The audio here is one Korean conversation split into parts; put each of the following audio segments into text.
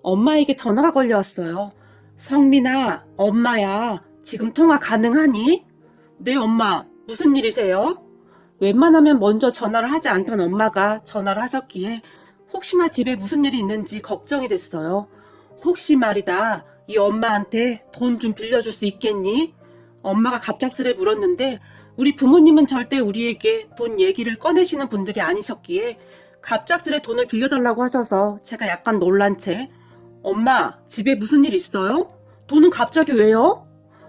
엄마에게 전화가 걸려왔어요. 성민아, 엄마야. 지금 통화 가능하니? 네, 엄마. 무슨 일이세요? 웬만하면 먼저 전화를 하지 않던 엄마가 전화를 하셨기에 혹시나 집에 무슨 일이 있는지 걱정이 됐어요. 혹시 말이다, 이 엄마한테 돈 좀 빌려줄 수 있겠니? 엄마가 갑작스레 물었는데 우리 부모님은 절대 우리에게 돈 얘기를 꺼내시는 분들이 아니셨기에 갑작스레 돈을 빌려달라고 하셔서 제가 약간 놀란 채 엄마, 집에 무슨 일 있어요? 돈은 갑자기 왜요?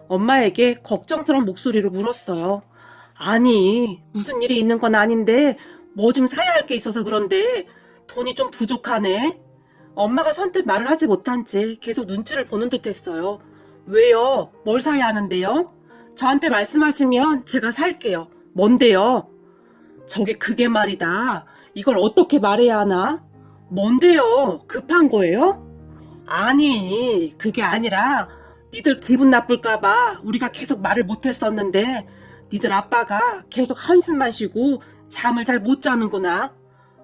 엄마에게 걱정스러운 목소리로 물었어요. 아니, 무슨 일이 있는 건 아닌데 뭐 좀 사야 할 게 있어서 그런데 돈이 좀 부족하네. 엄마가 선뜻 말을 하지 못한 채 계속 눈치를 보는 듯 했어요. 왜요? 뭘 사야 하는데요? 저한테 말씀하시면 제가 살게요. 뭔데요? 그게 말이다. 이걸 어떻게 말해야 하나? 뭔데요? 급한 거예요? 아니, 그게 아니라 니들 기분 나쁠까봐 우리가 계속 말을 못했었는데 니들 아빠가 계속 한숨만 쉬고 잠을 잘 못 자는구나.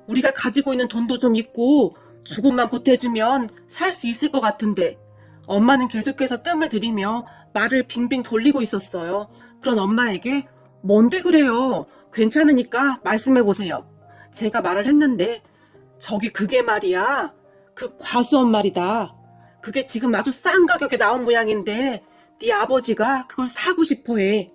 우리가 가지고 있는 돈도 좀 있고 조금만 보태주면 살 수 있을 것 같은데 엄마는 계속해서 뜸을 들이며 말을 빙빙 돌리고 있었어요. 그런 엄마에게 뭔데 그래요? 괜찮으니까 말씀해보세요. 제가 말을 했는데 그게 말이야. 그 과수원 말이다. 그게 지금 아주 싼 가격에 나온 모양인데 네 아버지가 그걸 사고 싶어 해.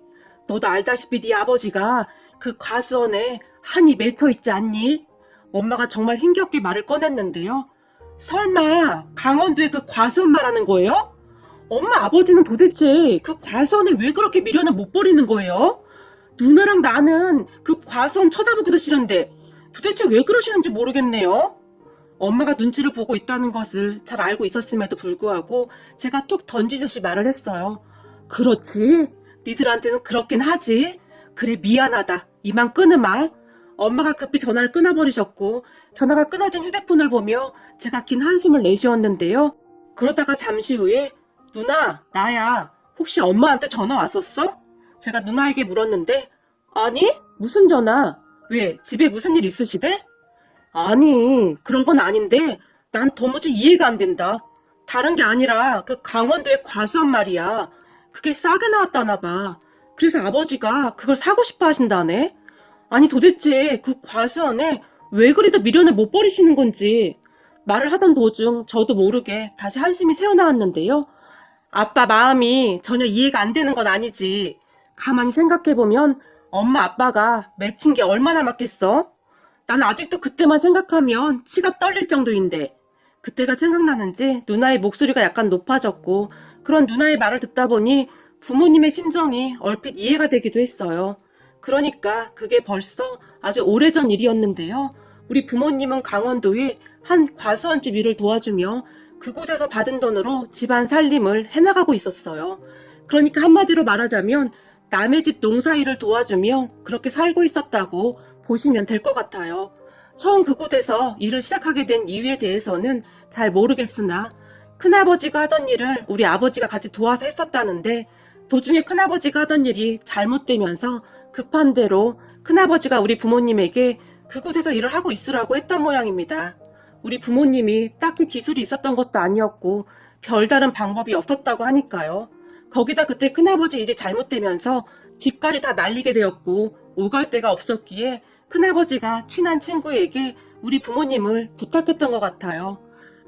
너도 알다시피 네 아버지가 그 과수원에 한이 맺혀 있지 않니? 엄마가 정말 힘겹게 말을 꺼냈는데요. 설마 강원도의 그 과수원 말하는 거예요? 엄마 아버지는 도대체 그 과수원에 왜 그렇게 미련을 못 버리는 거예요? 누나랑 나는 그 과수원 쳐다보기도 싫은데 도대체 왜 그러시는지 모르겠네요. 엄마가 눈치를 보고 있다는 것을 잘 알고 있었음에도 불구하고 제가 툭 던지듯이 말을 했어요. 그렇지. 니들한테는 그렇긴 하지. 그래 미안하다. 이만 끊으마. 엄마가 급히 전화를 끊어버리셨고 전화가 끊어진 휴대폰을 보며 제가 긴 한숨을 내쉬었는데요. 그러다가 잠시 후에 누나, 나야. 혹시 엄마한테 전화 왔었어? 제가 누나에게 물었는데 아니, 무슨 전화? 왜, 집에 무슨 일 있으시대? 아니, 그런 건 아닌데 난 도무지 이해가 안 된다. 다른 게 아니라 그 강원도의 과수원 말이야. 그게 싸게 나왔다나 봐. 그래서 아버지가 그걸 사고 싶어 하신다네. 아니 도대체 그 과수원에 왜 그리도 미련을 못 버리시는 건지 말을 하던 도중 저도 모르게 다시 한숨이 새어나왔는데요. 아빠 마음이 전혀 이해가 안 되는 건 아니지. 가만히 생각해보면 엄마 아빠가 맺힌 게 얼마나 많겠어? 난 아직도 그때만 생각하면 치가 떨릴 정도인데 그때가 생각나는지 누나의 목소리가 약간 높아졌고 그런 누나의 말을 듣다 보니 부모님의 심정이 얼핏 이해가 되기도 했어요. 그러니까 그게 벌써 아주 오래전 일이었는데요. 우리 부모님은 강원도에 한 과수원집 일을 도와주며 그곳에서 받은 돈으로 집안 살림을 해나가고 있었어요. 그러니까 한마디로 말하자면 남의 집 농사일을 도와주며 그렇게 살고 있었다고 보시면 될 것 같아요. 처음 그곳에서 일을 시작하게 된 이유에 대해서는 잘 모르겠으나 큰아버지가 하던 일을 우리 아버지가 같이 도와서 했었다는데 도중에 큰아버지가 하던 일이 잘못되면서 급한 대로 큰아버지가 우리 부모님에게 그곳에서 일을 하고 있으라고 했던 모양입니다. 우리 부모님이 딱히 기술이 있었던 것도 아니었고 별다른 방법이 없었다고 하니까요. 거기다 그때 큰아버지 일이 잘못되면서 집까지 다 날리게 되었고 오갈 데가 없었기에 큰아버지가 친한 친구에게 우리 부모님을 부탁했던 것 같아요.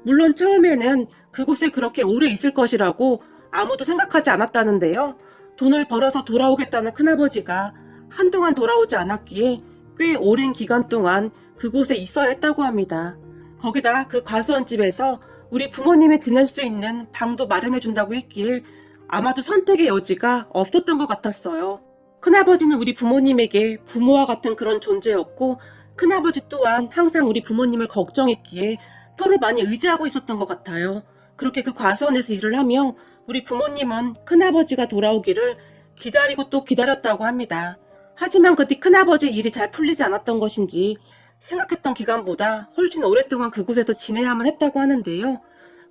물론 처음에는 그곳에 그렇게 오래 있을 것이라고 아무도 생각하지 않았다는데요. 돈을 벌어서 돌아오겠다는 큰아버지가 한동안 돌아오지 않았기에 꽤 오랜 기간 동안 그곳에 있어야 했다고 합니다. 거기다 그 과수원집에서 우리 부모님이 지낼 수 있는 방도 마련해준다고 했기에 아마도 선택의 여지가 없었던 것 같았어요. 큰아버지는 우리 부모님에게 부모와 같은 그런 존재였고 큰아버지 또한 항상 우리 부모님을 걱정했기에 서로 많이 의지하고 있었던 것 같아요. 그렇게 그 과수원에서 일을 하며 우리 부모님은 큰아버지가 돌아오기를 기다리고 또 기다렸다고 합니다. 하지만 그때 큰아버지 일이 잘 풀리지 않았던 것인지 생각했던 기간보다 훨씬 오랫동안 그곳에서 지내야만 했다고 하는데요.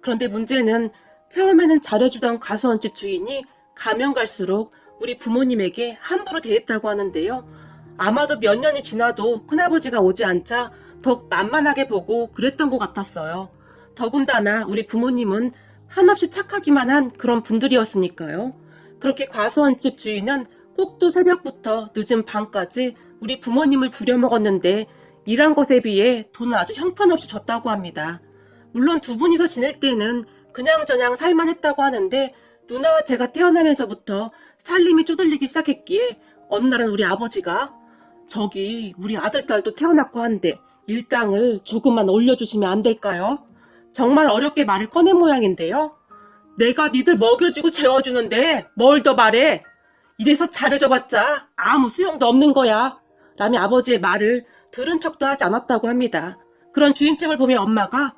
그런데 문제는 처음에는 잘해주던 과수원집 주인이 가면 갈수록 우리 부모님에게 함부로 대했다고 하는데요. 아마도 몇 년이 지나도 큰아버지가 오지 않자 더욱 만만하게 보고 그랬던 것 같았어요. 더군다나 우리 부모님은 한없이 착하기만 한 그런 분들이었으니까요. 그렇게 과수원 집 주인은 꼭두 새벽부터 늦은 밤까지 우리 부모님을 부려먹었는데 일한 것에 비해 돈을 아주 형편없이 줬다고 합니다. 물론 두 분이서 지낼 때는 그냥저냥 살만했다고 하는데 누나와 제가 태어나면서부터 살림이 쪼들리기 시작했기에 어느 날은 우리 아버지가 저기 우리 아들딸도 태어났고 한데 일당을 조금만 올려주시면 안 될까요? 정말 어렵게 말을 꺼낸 모양인데요. 내가 니들 먹여주고 재워주는데 뭘 더 바래? 이래서 잘해줘봤자 아무 소용도 없는 거야. 라며 아버지의 말을 들은 척도 하지 않았다고 합니다. 그런 주인집을 보며 엄마가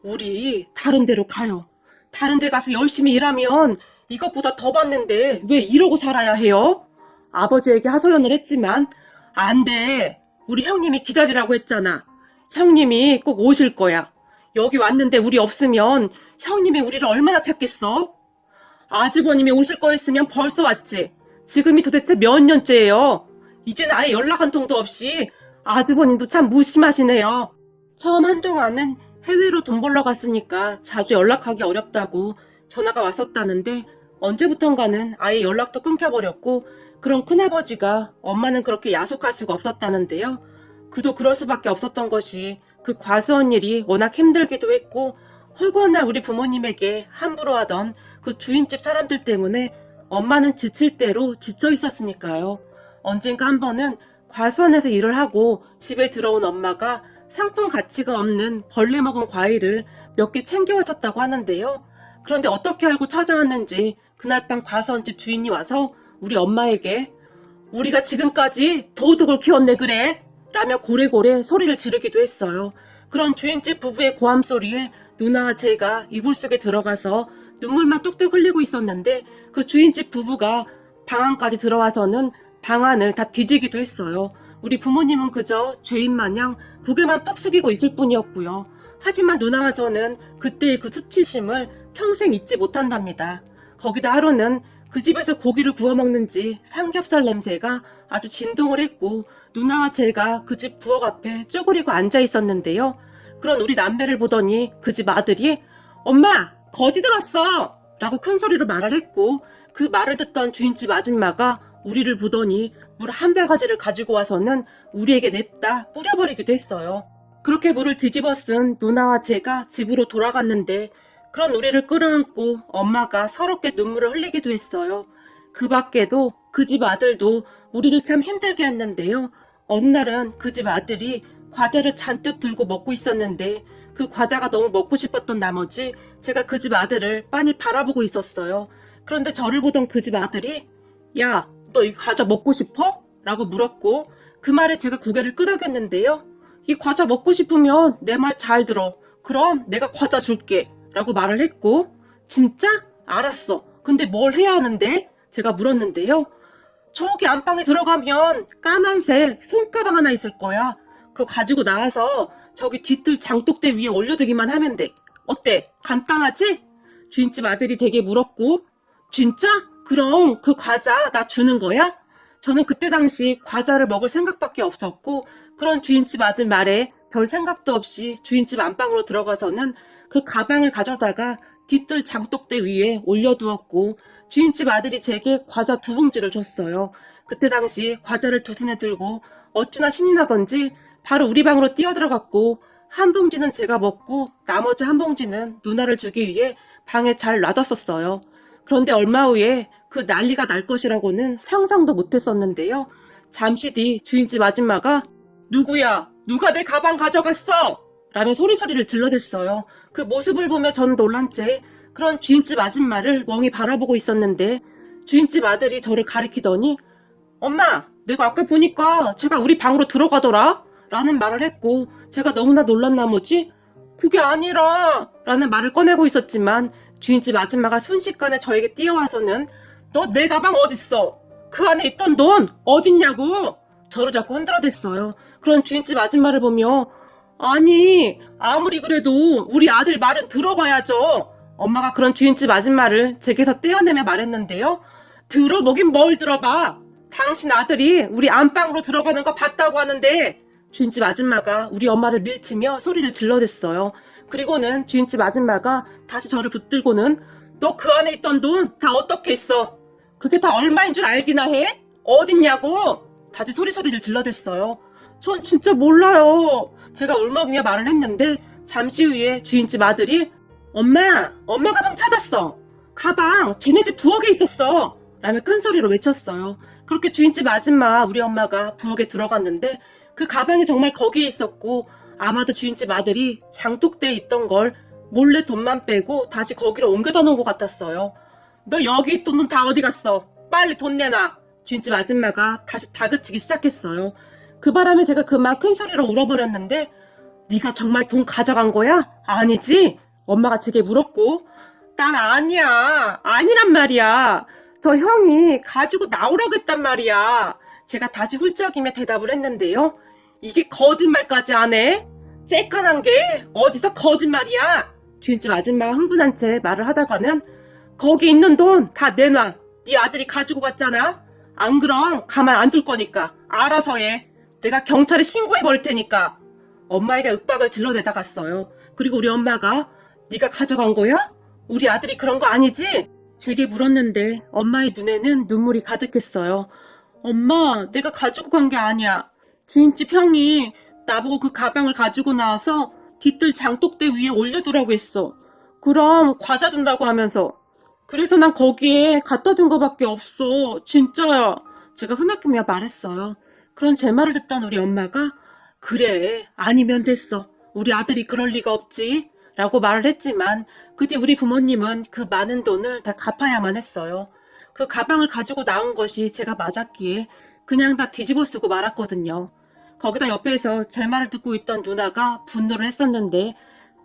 우리 다른 데로 가요. 다른 데 가서 열심히 일하면 이것보다 더 받는데 왜 이러고 살아야 해요? 아버지에게 하소연을 했지만 안 돼. 우리 형님이 기다리라고 했잖아. 형님이 꼭 오실 거야. 여기 왔는데 우리 없으면 형님이 우리를 얼마나 찾겠어? 아주버님이 오실 거였으면 벌써 왔지. 지금이 도대체 몇 년째예요. 이젠 아예 연락 한 통도 없이 아주버님도 참 무심하시네요. 처음 한동안은 해외로 돈 벌러 갔으니까 자주 연락하기 어렵다고 전화가 왔었다는데 언제부턴가는 아예 연락도 끊겨버렸고 그런 큰아버지가 엄마는 그렇게 야속할 수가 없었다는데요. 그도 그럴 수밖에 없었던 것이 그 과수원 일이 워낙 힘들기도 했고 헐거한 우리 부모님에게 함부로 하던 그 주인집 사람들 때문에 엄마는 지칠 대로 지쳐 있었으니까요. 언젠가 한 번은 과수원에서 일을 하고 집에 들어온 엄마가 상품 가치가 없는 벌레 먹은 과일을 몇 개 챙겨왔었다고 하는데요. 그런데 어떻게 알고 찾아왔는지 그날 밤 과수원집 주인이 와서 우리 엄마에게 우리가 지금까지 도둑을 키웠네 그래? 라며 고래고래 소리를 지르기도 했어요. 그런 주인집 부부의 고함 소리에 누나와 제가 이불 속에 들어가서 눈물만 뚝뚝 흘리고 있었는데 그 주인집 부부가 방 안까지 들어와서는 방 안을 다 뒤지기도 했어요. 우리 부모님은 그저 죄인 마냥 고개만 푹 숙이고 있을 뿐이었고요. 하지만 누나와 저는 그때의 그 수치심을 평생 잊지 못한답니다. 거기다 하루는 그 집에서 고기를 구워 먹는지 삼겹살 냄새가 아주 진동을 했고 누나와 제가 그 집 부엌 앞에 쪼그리고 앉아 있었는데요. 그런 우리 남매를 보더니 그 집 아들이 엄마 거지 들었어! 라고 큰 소리로 말을 했고 그 말을 듣던 주인집 아줌마가 우리를 보더니 물 한 바가지를 가지고 와서는 우리에게 냅다 뿌려버리기도 했어요. 그렇게 물을 뒤집어 쓴 누나와 제가 집으로 돌아갔는데 그런 우리를 끌어안고 엄마가 서럽게 눈물을 흘리기도 했어요. 그 밖에도 그 집 아들도 우리를 참 힘들게 했는데요. 어느 날은 그 집 아들이 과자를 잔뜩 들고 먹고 있었는데 그 과자가 너무 먹고 싶었던 나머지 제가 그 집 아들을 빤히 바라보고 있었어요. 그런데 저를 보던 그 집 아들이 야, 너 이 과자 먹고 싶어? 라고 물었고 그 말에 제가 고개를 끄덕였는데요. 이 과자 먹고 싶으면 내 말 잘 들어. 그럼 내가 과자 줄게. 라고 말을 했고 진짜? 알았어. 근데 뭘 해야 하는데? 제가 물었는데요. 저기 안방에 들어가면 까만색 손가방 하나 있을 거야. 그거 가지고 나와서 저기 뒤뜰 장독대 위에 올려두기만 하면 돼. 어때? 간단하지? 주인집 아들이 되게 물었고 진짜? 그럼 그 과자 나 주는 거야? 저는 그때 당시 과자를 먹을 생각밖에 없었고 그런 주인집 아들 말에 별 생각도 없이 주인집 안방으로 들어가서는 그 가방을 가져다가 뒤뜰 장독대 위에 올려두었고 주인집 아들이 제게 과자 2봉지를 줬어요. 그때 당시 과자를 2손에 들고 어찌나 신이 나던지 바로 우리 방으로 뛰어들어갔고 한 봉지는 제가 먹고 나머지 한 봉지는 누나를 주기 위해 방에 잘 놔뒀었어요. 그런데 얼마 후에 그 난리가 날 것이라고는 상상도 못했었는데요. 잠시 뒤 주인집 아줌마가 누구야? 누가 내 가방 가져갔어? 라며 소리를 질러댔어요. 그 모습을 보며 저는 놀란 채 그런 주인집 아줌마를 멍이 바라보고 있었는데 주인집 아들이 저를 가리키더니 엄마, 내가 아까 보니까 제가 우리 방으로 들어가더라? 라는 말을 했고 제가 너무나 놀란 나머지 그게 아니라 라는 말을 꺼내고 있었지만 주인집 아줌마가 순식간에 저에게 뛰어와서는 너 내 가방 어딨어? 그 안에 있던 돈 어딨냐고? 저를 자꾸 흔들어댔어요. 그런 주인집 아줌마를 보며 아니 아무리 그래도 우리 아들 말은 들어봐야죠. 엄마가 그런 주인집 아줌마를 제게서 떼어내며 말했는데요. 들어보긴 뭘 들어봐. 당신 아들이 우리 안방으로 들어가는 거 봤다고 하는데 주인집 아줌마가 우리 엄마를 밀치며 소리를 질러댔어요. 그리고는 주인집 아줌마가 다시 저를 붙들고는 너 그 안에 있던 돈 다 어떻게 했어? 그게 다 얼마인 줄 알기나 해? 어딨냐고? 다시 소리를 질러댔어요. 전 진짜 몰라요. 제가 울먹이며 말을 했는데 잠시 후에 주인집 아들이 엄마 가방 찾았어. 가방 쟤네 집 부엌에 있었어. 라며 큰 소리로 외쳤어요. 그렇게 주인집 아줌마 우리 엄마가 부엌에 들어갔는데 그 가방이 정말 거기에 있었고 아마도 주인집 아들이 장독대에 있던 걸 몰래 돈만 빼고 다시 거기로 옮겨다 놓은 것 같았어요. 너 여기 있던 돈 다 어디 갔어? 빨리 돈 내놔. 주인집 아줌마가 다시 다그치기 시작했어요. 그 바람에 제가 그만 큰 소리로 울어버렸는데 네가 정말 돈 가져간 거야? 아니지? 엄마가 지게 물었고 난 아니야. 아니란 말이야. 저 형이 가지고 나오라고 했단 말이야. 제가 다시 훌쩍이며 대답을 했는데요. 이게 거짓말까지 안 해? 쬐깐한 게 어디서 거짓말이야? 주인집 아줌마가 흥분한 채 말을 하다가는 거기 있는 돈 다 내놔. 네 아들이 가지고 갔잖아. 안 그럼 가만 안 둘 거니까 알아서 해. 내가 경찰에 신고해 버릴 테니까. 엄마에게 윽박을 질러대다 갔어요. 그리고 우리 엄마가 네가 가져간 거야? 우리 아들이 그런 거 아니지? 제게 물었는데 엄마의 눈에는 눈물이 가득했어요. 엄마, 내가 가지고 간 게 아니야. 주인집 형이 나보고 그 가방을 가지고 나와서 뒤뜰 장독대 위에 올려두라고 했어. 그럼 과자 준다고 하면서. 그래서 난 거기에 갖다 둔 거밖에 없어. 진짜야. 제가 흐느끼며 말했어요. 그런 제 말을 듣던 우리 엄마가 그래, 아니면 됐어. 우리 아들이 그럴 리가 없지. 라고 말을 했지만 그 뒤 우리 부모님은 그 많은 돈을 다 갚아야만 했어요. 그 가방을 가지고 나온 것이 제가 맞았기에 그냥 다 뒤집어 쓰고 말았거든요. 거기다 옆에서 제 말을 듣고 있던 누나가 분노를 했었는데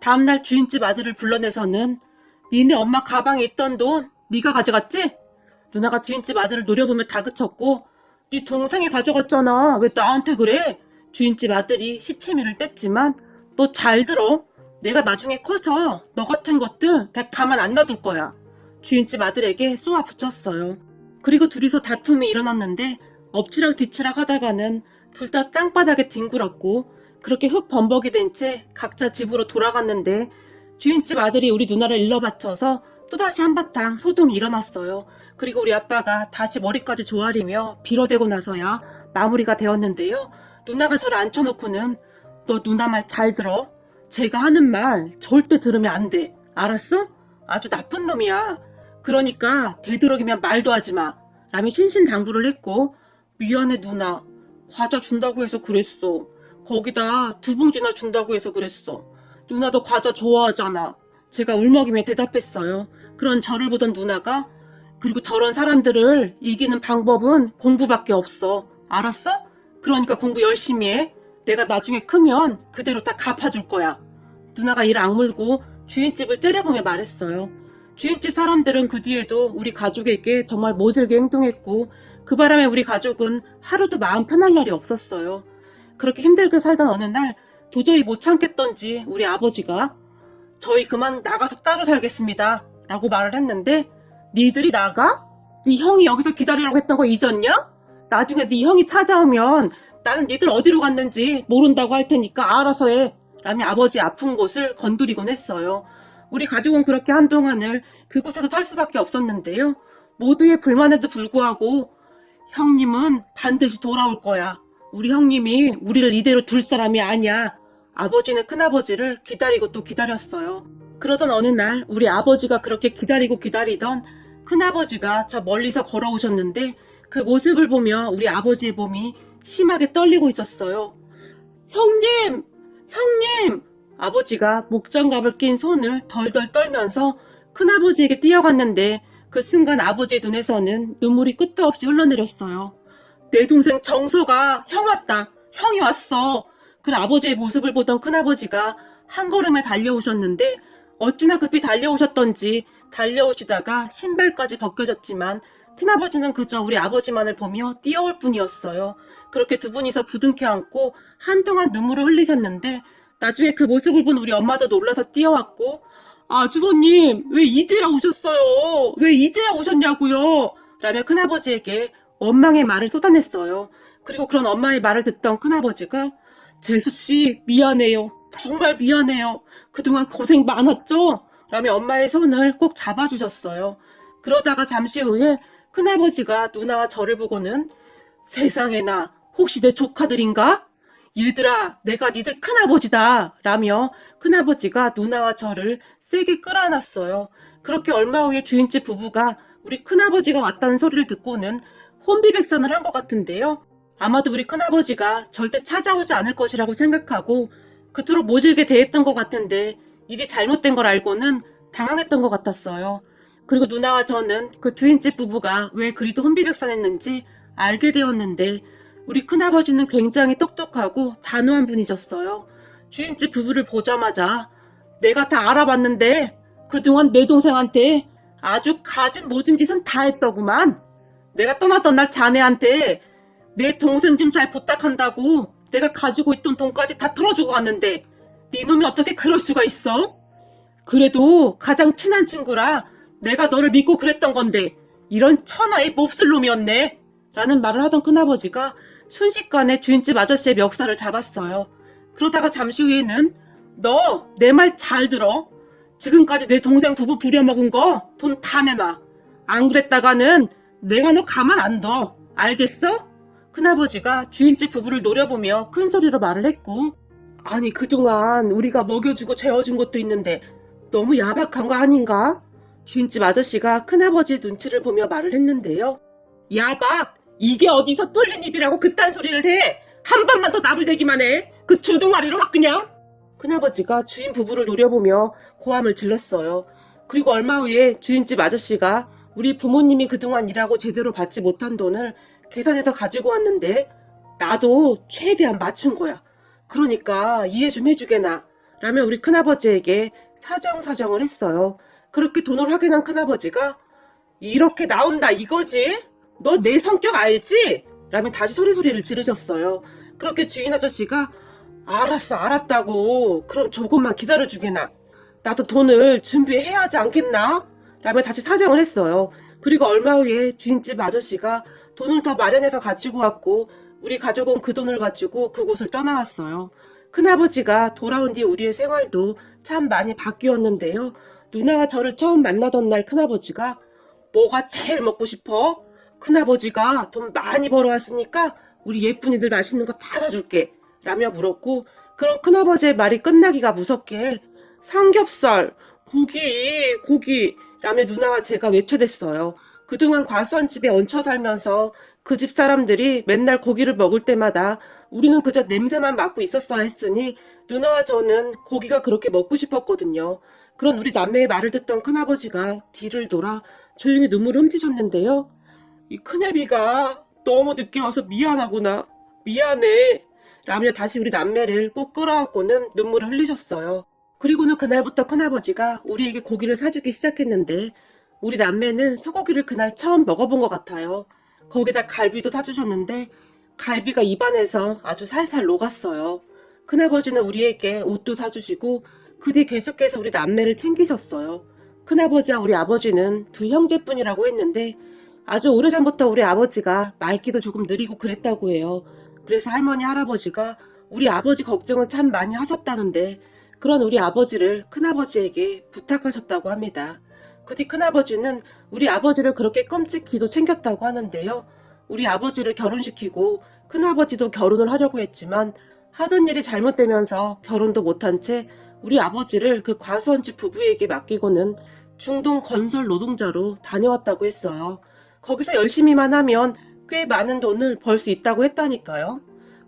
다음날 주인집 아들을 불러내서는 니네 엄마 가방에 있던 돈 네가 가져갔지? 누나가 주인집 아들을 노려보며 다그쳤고 네 동생이 가져갔잖아. 왜 나한테 그래? 주인집 아들이 시치미를 뗐지만 너 잘 들어. 내가 나중에 커서 너 같은 것들 다 가만 안 놔둘 거야. 주인집 아들에게 쏘아 붙였어요. 그리고 둘이서 다툼이 일어났는데 엎치락 뒤치락 하다가는 둘 다 땅바닥에 뒹굴었고 그렇게 흙 범벅이 된 채 각자 집으로 돌아갔는데 주인집 아들이 우리 누나를 일러바쳐서 또다시 한바탕 소동이 일어났어요. 그리고 우리 아빠가 다시 머리까지 조아리며 빌어대고 나서야 마무리가 되었는데요. 누나가 저를 앉혀놓고는 너 누나 말 잘 들어. 제가 하는 말 절대 들으면 안 돼. 알았어? 아주 나쁜 놈이야. 그러니까 되도록이면 말도 하지 마. 라며 신신당부를 했고 미안해 누나. 과자 준다고 해서 그랬어. 거기다 2봉지나 준다고 해서 그랬어. 누나도 과자 좋아하잖아. 제가 울먹이며 대답했어요. 그런 저를 보던 누나가 그리고 저런 사람들을 이기는 방법은 공부밖에 없어. 알았어? 그러니까 공부 열심히 해. 내가 나중에 크면 그대로 다 갚아줄 거야. 누나가 이를 악물고 주인집을 째려보며 말했어요. 주인집 사람들은 그 뒤에도 우리 가족에게 정말 모질게 행동했고 그 바람에 우리 가족은 하루도 마음 편할 날이 없었어요. 그렇게 힘들게 살던 어느 날 도저히 못 참겠던지 우리 아버지가 저희 그만 나가서 따로 살겠습니다. 라고 말을 했는데 니들이 나가? 네 형이 여기서 기다리라고 했던 거 잊었냐? 나중에 네 형이 찾아오면 나는 니들 어디로 갔는지 모른다고 할 테니까 알아서 해. 라며 아버지 아픈 곳을 건드리곤 했어요. 우리 가족은 그렇게 한동안을 그곳에서 살 수밖에 없었는데요. 모두의 불만에도 불구하고 형님은 반드시 돌아올 거야. 우리 형님이 우리를 이대로 둘 사람이 아니야. 아버지는 큰아버지를 기다리고 또 기다렸어요. 그러던 어느 날 우리 아버지가 그렇게 기다리고 기다리던 큰아버지가 저 멀리서 걸어오셨는데 그 모습을 보며 우리 아버지의 몸이 심하게 떨리고 있었어요. 형님! 형님! 아버지가 목장갑을 낀 손을 덜덜 떨면서 큰아버지에게 뛰어갔는데 그 순간 아버지의 눈에서는 눈물이 끝도 없이 흘러내렸어요. 내 동생 정서가 형 왔다. 형이 왔어. 그 아버지의 모습을 보던 큰아버지가 한 걸음에 달려오셨는데 어찌나 급히 달려오셨던지 달려오시다가 신발까지 벗겨졌지만 큰아버지는 그저 우리 아버지만을 보며 뛰어올 뿐이었어요. 그렇게 두 분이서 부둥켜 안고 한동안 눈물을 흘리셨는데 나중에 그 모습을 본 우리 엄마도 놀라서 뛰어왔고 아주버님 왜 이제야 오셨어요? 왜 이제야 오셨냐고요? 라며 큰아버지에게 원망의 말을 쏟아냈어요. 그리고 그런 엄마의 말을 듣던 큰아버지가 재수씨, 미안해요. 정말 미안해요. 그동안 고생 많았죠? 라며 엄마의 손을 꼭 잡아주셨어요. 그러다가 잠시 후에 큰아버지가 누나와 저를 보고는 세상에나, 혹시 내 조카들인가? 얘들아, 내가 니들 큰아버지다. 라며 큰아버지가 누나와 저를 세게 끌어안았어요. 그렇게 얼마 후에 주인집 부부가 우리 큰아버지가 왔다는 소리를 듣고는 혼비백산을 한 것 같은데요. 아마도 우리 큰아버지가 절대 찾아오지 않을 것이라고 생각하고 그토록 모질게 대했던 것 같은데 일이 잘못된 걸 알고는 당황했던 것 같았어요. 그리고 누나와 저는 그 주인집 부부가 왜 그리도 혼비백산했는지 알게 되었는데 우리 큰아버지는 굉장히 똑똑하고 단호한 분이셨어요. 주인집 부부를 보자마자 내가 다 알아봤는데 그동안 내 동생한테 아주 가진 모진 짓은 다 했더구만. 내가 떠났던 날 자네한테 내 동생 좀 잘 부탁한다고 내가 가지고 있던 돈까지 다 털어주고 갔는데 네 놈이 어떻게 그럴 수가 있어? 그래도 가장 친한 친구라 내가 너를 믿고 그랬던 건데 이런 천하의 몹쓸 놈이었네. 라는 말을 하던 큰아버지가 순식간에 주인집 아저씨의 멱살을 잡았어요. 그러다가 잠시 후에는 너 내 말 잘 들어. 지금까지 내 동생 부부 부려먹은 거 돈 다 내놔. 안 그랬다가는 내가 너 가만 안 둬. 알겠어? 큰아버지가 주인집 부부를 노려보며 큰 소리로 말을 했고 아니 그동안 우리가 먹여주고 재워준 것도 있는데 너무 야박한 거 아닌가? 주인집 아저씨가 큰아버지의 눈치를 보며 말을 했는데요. 야박! 이게 어디서 뚫린 입이라고 그딴 소리를 해! 한 번만 더 나불대기만 해! 그 주둥아리로 확 그냥! 큰아버지가 주인 부부를 노려보며 고함을 질렀어요. 그리고 얼마 후에 주인집 아저씨가 우리 부모님이 그동안 일하고 제대로 받지 못한 돈을 계산해서 가지고 왔는데 나도 최대한 맞춘 거야. 그러니까 이해 좀 해주게나. 라며 우리 큰아버지에게 사정사정을 했어요. 그렇게 돈을 확인한 큰아버지가 이렇게 나온다 이거지? 너 내 성격 알지? 라며 다시 소리를 지르셨어요. 그렇게 주인 아저씨가 알았어 알았다고. 그럼 조금만 기다려주게나. 나도 돈을 준비해야 하지 않겠나? 라며 다시 사정을 했어요. 그리고 얼마 후에 주인집 아저씨가 돈을 더 마련해서 가지고 왔고 우리 가족은 그 돈을 가지고 그곳을 떠나왔어요. 큰아버지가 돌아온 뒤 우리의 생활도 참 많이 바뀌었는데요. 누나와 저를 처음 만나던 날 큰아버지가 뭐가 제일 먹고 싶어? 큰아버지가 돈 많이 벌어왔으니까 우리 예쁜이들 맛있는 거 다 사줄게 라며 물었고 그런 큰아버지의 말이 끝나기가 무섭게 삼겹살, 고기 라며 누나와 제가 외쳐댔어요. 그동안 과수원 집에 얹혀 살면서 그 집 사람들이 맨날 고기를 먹을 때마다 우리는 그저 냄새만 맡고 있었어야 했으니 누나와 저는 고기가 그렇게 먹고 싶었거든요. 그런 우리 남매의 말을 듣던 큰아버지가 뒤를 돌아 조용히 눈물을 훔치셨는데요. 이 큰애비가 너무 늦게 와서 미안하구나. 미안해. 라며 다시 우리 남매를 꼭 끌어안고는 눈물을 흘리셨어요. 그리고는 그날부터 큰아버지가 우리에게 고기를 사주기 시작했는데 우리 남매는 소고기를 그날 처음 먹어본 것 같아요. 거기다 갈비도 사주셨는데 갈비가 입안에서 아주 살살 녹았어요. 큰아버지는 우리에게 옷도 사주시고 그 뒤 계속해서 우리 남매를 챙기셨어요. 큰아버지와 우리 아버지는 두 형제뿐이라고 했는데 아주 오래전부터 우리 아버지가 말기도 조금 느리고 그랬다고 해요. 그래서 할머니 할아버지가 우리 아버지 걱정을 참 많이 하셨다는데 그런 우리 아버지를 큰아버지에게 부탁하셨다고 합니다. 그 뒤 큰아버지는 우리 아버지를 그렇게 끔찍히도 챙겼다고 하는데요. 우리 아버지를 결혼시키고 큰아버지도 결혼을 하려고 했지만 하던 일이 잘못되면서 결혼도 못한 채 우리 아버지를 그 과수원집 부부에게 맡기고는 중동 건설 노동자로 다녀왔다고 했어요. 거기서 열심히만 하면 꽤 많은 돈을 벌 수 있다고 했다니까요.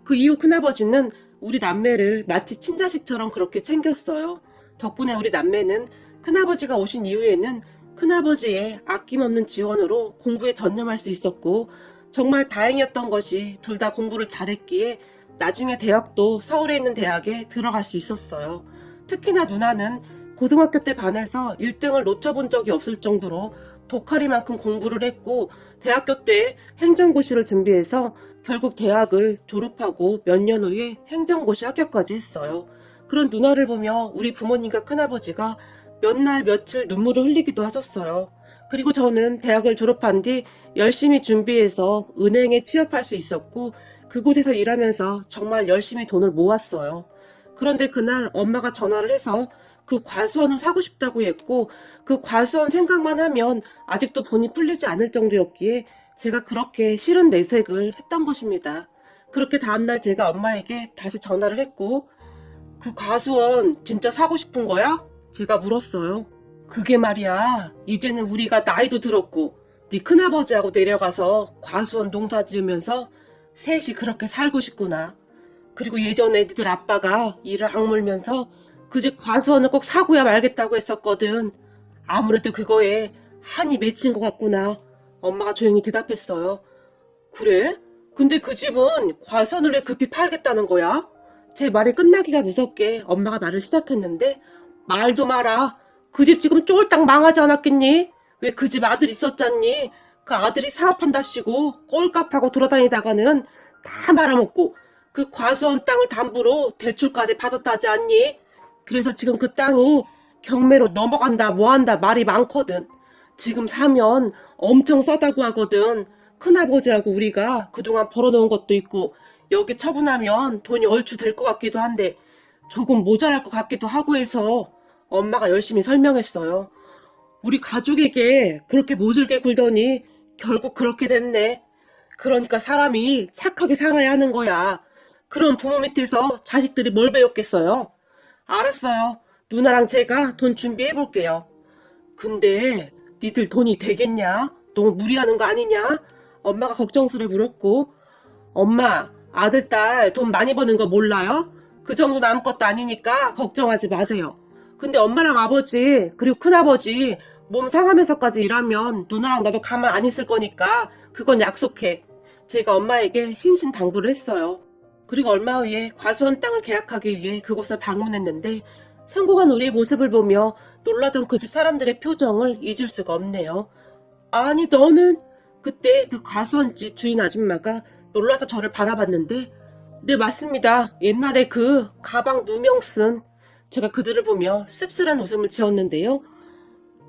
그 이후 큰아버지는 우리 남매를 마치 친자식처럼 그렇게 챙겼어요. 덕분에 우리 남매는 큰아버지가 오신 이후에는 큰아버지의 아낌없는 지원으로 공부에 전념할 수 있었고 정말 다행이었던 것이 둘 다 공부를 잘했기에 나중에 대학도 서울에 있는 대학에 들어갈 수 있었어요. 특히나 누나는 고등학교 때 반에서 1등을 놓쳐본 적이 없을 정도로 독하리만큼 공부를 했고 대학교 때 행정고시를 준비해서 결국 대학을 졸업하고 몇 년 후에 행정고시 합격까지 했어요. 그런 누나를 보며 우리 부모님과 큰아버지가 몇 날 며칠 눈물을 흘리기도 하셨어요. 그리고 저는 대학을 졸업한 뒤 열심히 준비해서 은행에 취업할 수 있었고 그곳에서 일하면서 정말 열심히 돈을 모았어요. 그런데 그날 엄마가 전화를 해서 그 과수원을 사고 싶다고 했고, 그 과수원 생각만 하면 아직도 분이 풀리지 않을 정도였기에 제가 그렇게 싫은 내색을 했던 것입니다. 그렇게 다음날 제가 엄마에게 다시 전화를 했고, 그 과수원 진짜 사고 싶은 거야? 제가 물었어요. 그게 말이야, 이제는 우리가 나이도 들었고 네 큰아버지하고 내려가서 과수원 농사 지으면서 셋이 그렇게 살고 싶구나. 그리고 예전에 니들 아빠가 일을 악물면서 그 집 과수원을 꼭 사고야 말겠다고 했었거든. 아무래도 그거에 한이 맺힌 것 같구나. 엄마가 조용히 대답했어요. 그래? 근데 그 집은 과수원을 왜 급히 팔겠다는 거야? 제 말이 끝나기가 무섭게 엄마가 말을 시작했는데, 말도 마라. 그 집 지금 쫄딱 망하지 않았겠니? 왜 그 집 아들 있었잖니? 그 아들이 사업한답시고 꼴값하고 돌아다니다가는 다 말아먹고 그 과수원 땅을 담보로 대출까지 받았다지 않니? 그래서 지금 그 땅이 경매로 넘어간다 뭐한다 말이 많거든. 지금 사면 엄청 싸다고 하거든. 큰아버지하고 우리가 그동안 벌어놓은 것도 있고 여기 처분하면 돈이 얼추 될 것 같기도 한데 조금 모자랄 것 같기도 하고 해서 엄마가 열심히 설명했어요. 우리 가족에게 그렇게 모질게 굴더니 결국 그렇게 됐네. 그러니까 사람이 착하게 살아야 하는 거야. 그런 부모 밑에서 자식들이 뭘 배웠겠어요? 알았어요. 누나랑 제가 돈 준비해 볼게요. 근데 니들 돈이 되겠냐? 너무 무리하는 거 아니냐? 엄마가 걱정스레 물었고, 엄마, 아들, 딸 돈 많이 버는 거 몰라요? 그 정도는 아무것도 아니니까 걱정하지 마세요. 근데 엄마랑 아버지, 그리고 큰아버지 몸 상하면서까지 일하면 누나랑 나도 가만 안 있을 거니까 그건 약속해. 제가 엄마에게 신신당부를 했어요. 그리고 얼마 후에 과수원 땅을 계약하기 위해 그곳을 방문했는데 성공한 우리의 모습을 보며 놀라던 그 집 사람들의 표정을 잊을 수가 없네요. 아니 너는? 그때 그 과수원집 주인 아줌마가 놀라서 저를 바라봤는데, 네 맞습니다. 옛날에 그 가방 누명 쓴, 제가 그들을 보며 씁쓸한 웃음을 지었는데요.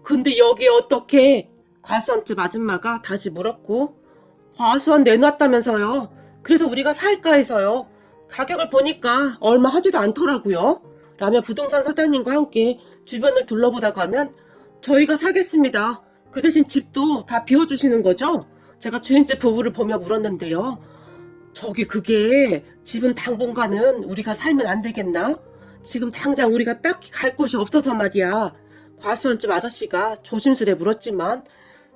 근데 여기에 어떻게? 과수원집 아줌마가 다시 물었고, 과수원 내놨다면서요. 그래서 우리가 살까 해서요. 가격을 보니까 얼마 하지도 않더라고요. 라며 부동산 사장님과 함께 주변을 둘러보다가는 저희가 사겠습니다. 그 대신 집도 다 비워주시는 거죠? 제가 주인집 부부를 보며 물었는데요. 저기 그게 집은 당분간은 우리가 살면 안 되겠나? 지금 당장 우리가 딱히 갈 곳이 없어서 말이야. 과수원집 아저씨가 조심스레 물었지만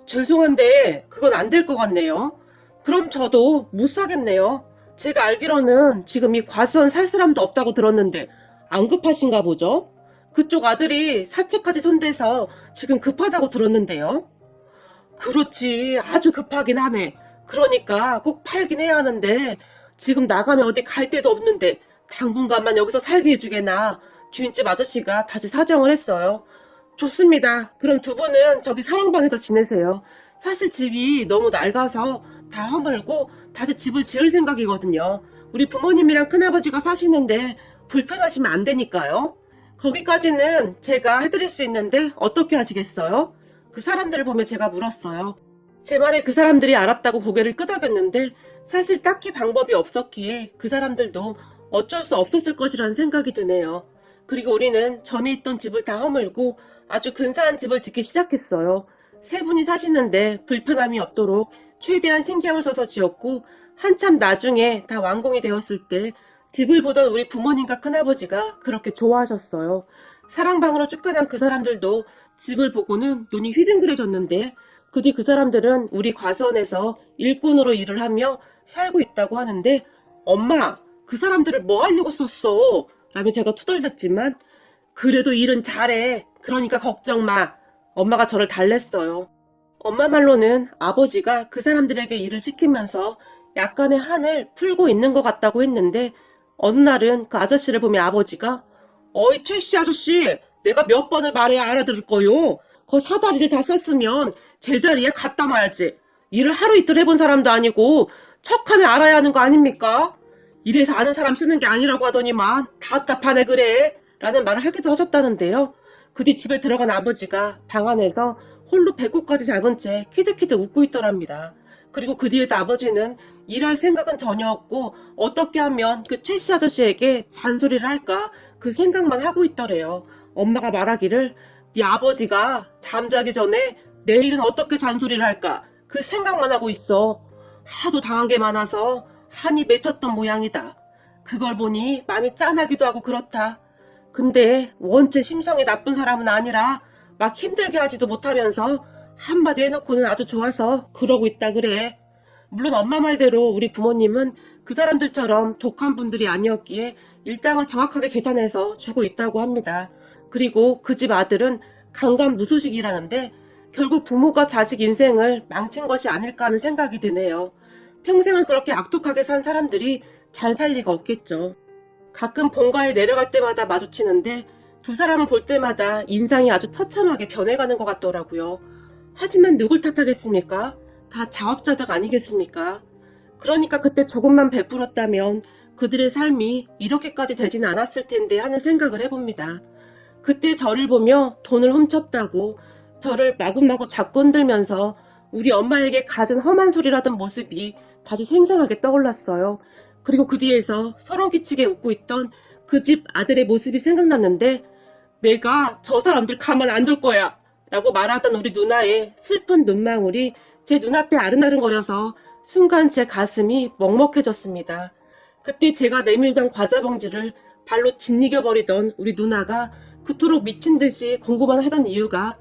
죄송한데 그건 안 될 것 같네요. 그럼 저도 못 사겠네요. 제가 알기로는 지금 이 과수원 살 사람도 없다고 들었는데 안 급하신가 보죠? 그쪽 아들이 사채까지 손대서 지금 급하다고 들었는데요. 그렇지, 아주 급하긴 하네. 그러니까 꼭 팔긴 해야 하는데 지금 나가면 어디 갈 데도 없는데 당분간만 여기서 살게 해주게나. 주인집 아저씨가 다시 사정을 했어요. 좋습니다. 그럼 두 분은 저기 사랑방에서 지내세요. 사실 집이 너무 낡아서 다 허물고 다시 집을 지을 생각이거든요. 우리 부모님이랑 큰아버지가 사시는데 불편하시면 안 되니까요. 거기까지는 제가 해드릴 수 있는데 어떻게 하시겠어요? 그 사람들을 보며 제가 물었어요. 제 말에 그 사람들이 알았다고 고개를 끄덕였는데 사실 딱히 방법이 없었기에 그 사람들도 어쩔 수 없었을 것이라는 생각이 드네요. 그리고 우리는 전에 있던 집을 다 허물고 아주 근사한 집을 짓기 시작했어요. 세 분이 사시는데 불편함이 없도록 최대한 신경을 써서 지었고 한참 나중에 다 완공이 되었을 때 집을 보던 우리 부모님과 큰아버지가 그렇게 좋아하셨어요. 사랑방으로 쫓겨난 그 사람들도 집을 보고는 눈이 휘둥그레졌는데 그 뒤 그 사람들은 우리 과수원에서 일꾼으로 일을 하며 살고 있다고 하는데 엄마, 그 사람들을 뭐 하려고 썼어? 라며 제가 투덜댔지만 그래도 일은 잘해. 그러니까 걱정 마. 엄마가 저를 달랬어요. 엄마 말로는 아버지가 그 사람들에게 일을 시키면서 약간의 한을 풀고 있는 것 같다고 했는데 어느 날은 그 아저씨를 보며 아버지가 어이 최씨 아저씨, 내가 몇 번을 말해야 알아들을 거요. 그 사다리를 다 썼으면 제자리에 갖다 놔야지. 일을 하루 이틀 해본 사람도 아니고 척하면 알아야 하는 거 아닙니까? 이래서 아는 사람 쓰는 게 아니라고 하더니만 답답하네 그래 라는 말을 하기도 하셨다는데요. 그 뒤 집에 들어간 아버지가 방 안에서 홀로 배꼽까지 잡은 채 키득키득 웃고 있더랍니다. 그리고 그 뒤에도 아버지는 일할 생각은 전혀 없고 어떻게 하면 그 최씨 아저씨에게 잔소리를 할까 그 생각만 하고 있더래요. 엄마가 말하기를 네 아버지가 잠자기 전에 내일은 어떻게 잔소리를 할까 그 생각만 하고 있어. 하도 당한 게 많아서 한이 맺혔던 모양이다. 그걸 보니 마음이 짠하기도 하고 그렇다. 근데 원체 심성이 나쁜 사람은 아니라 막 힘들게 하지도 못하면서 한마디 해놓고는 아주 좋아서 그러고 있다 그래. 물론 엄마 말대로 우리 부모님은 그 사람들처럼 독한 분들이 아니었기에 일당을 정확하게 계산해서 주고 있다고 합니다. 그리고 그 집 아들은 강간무소식이라는데 결국 부모가 자식 인생을 망친 것이 아닐까 하는 생각이 드네요. 평생을 그렇게 악독하게 산 사람들이 잘 살 리가 없겠죠. 가끔 본가에 내려갈 때마다 마주치는데 두 사람을 볼 때마다 인상이 아주 처참하게 변해가는 것 같더라고요. 하지만 누굴 탓하겠습니까? 다 자업자득 아니겠습니까? 그러니까 그때 조금만 베풀었다면 그들의 삶이 이렇게까지 되지는 않았을 텐데 하는 생각을 해봅니다. 그때 저를 보며 돈을 훔쳤다고 저를 마구마구 잡고 흔들면서 우리 엄마에게 갖은 험한 소리를 하던 모습이 다시 생생하게 떠올랐어요. 그리고 그 뒤에서 소름 끼치게 웃고 있던 그 집 아들의 모습이 생각났는데 내가 저 사람들 가만 안 둘 거야 라고 말하던 우리 누나의 슬픈 눈망울이 제 눈앞에 아른아른거려서 순간 제 가슴이 먹먹해졌습니다. 그때 제가 내밀던 과자 봉지를 발로 짓이겨버리던 우리 누나가 그토록 미친 듯이 공부만 하던 이유가